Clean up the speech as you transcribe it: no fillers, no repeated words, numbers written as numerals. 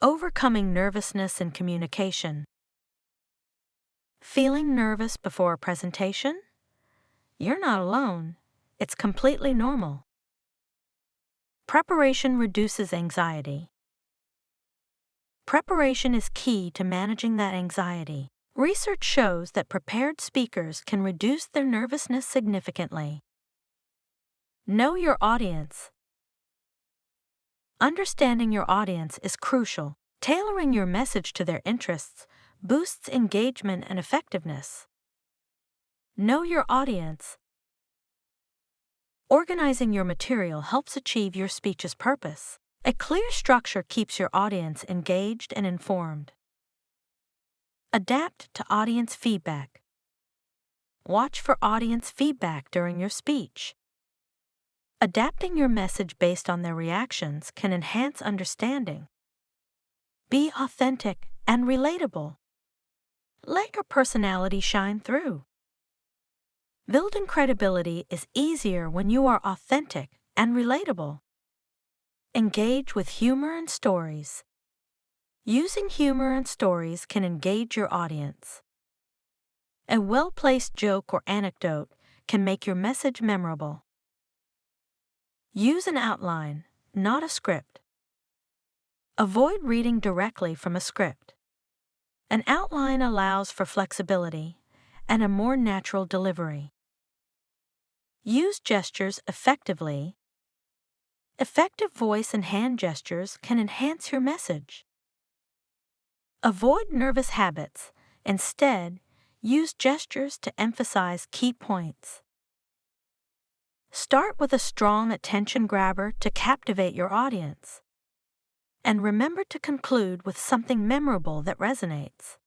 Overcoming nervousness in communication. Feeling nervous before a presentation? You're not alone. It's completely normal. Preparation reduces anxiety. Preparation is key to managing that anxiety. Research shows that prepared speakers can reduce their nervousness significantly. Know your audience. Understanding your audience is crucial. Tailoring your message to their interests boosts engagement and effectiveness. Know your audience. Organizing your material helps achieve your speech's purpose. A clear structure keeps your audience engaged and informed. Adapt to audience feedback. Watch for audience feedback during your speech. Adapting your message based on their reactions can enhance understanding. Be authentic and relatable. Let your personality shine through. Building credibility is easier when you are authentic and relatable. Engage with humor and stories. Using humor and stories can engage your audience. A well-placed joke or anecdote can make your message memorable. Use an outline, not a script. Avoid reading directly from a script. An outline allows for flexibility and a more natural delivery. Use gestures effectively. Effective voice and hand gestures can enhance your message. Avoid nervous habits. Instead, use gestures to emphasize key points. Start with a strong attention grabber to captivate your audience. And remember to conclude with something memorable that resonates.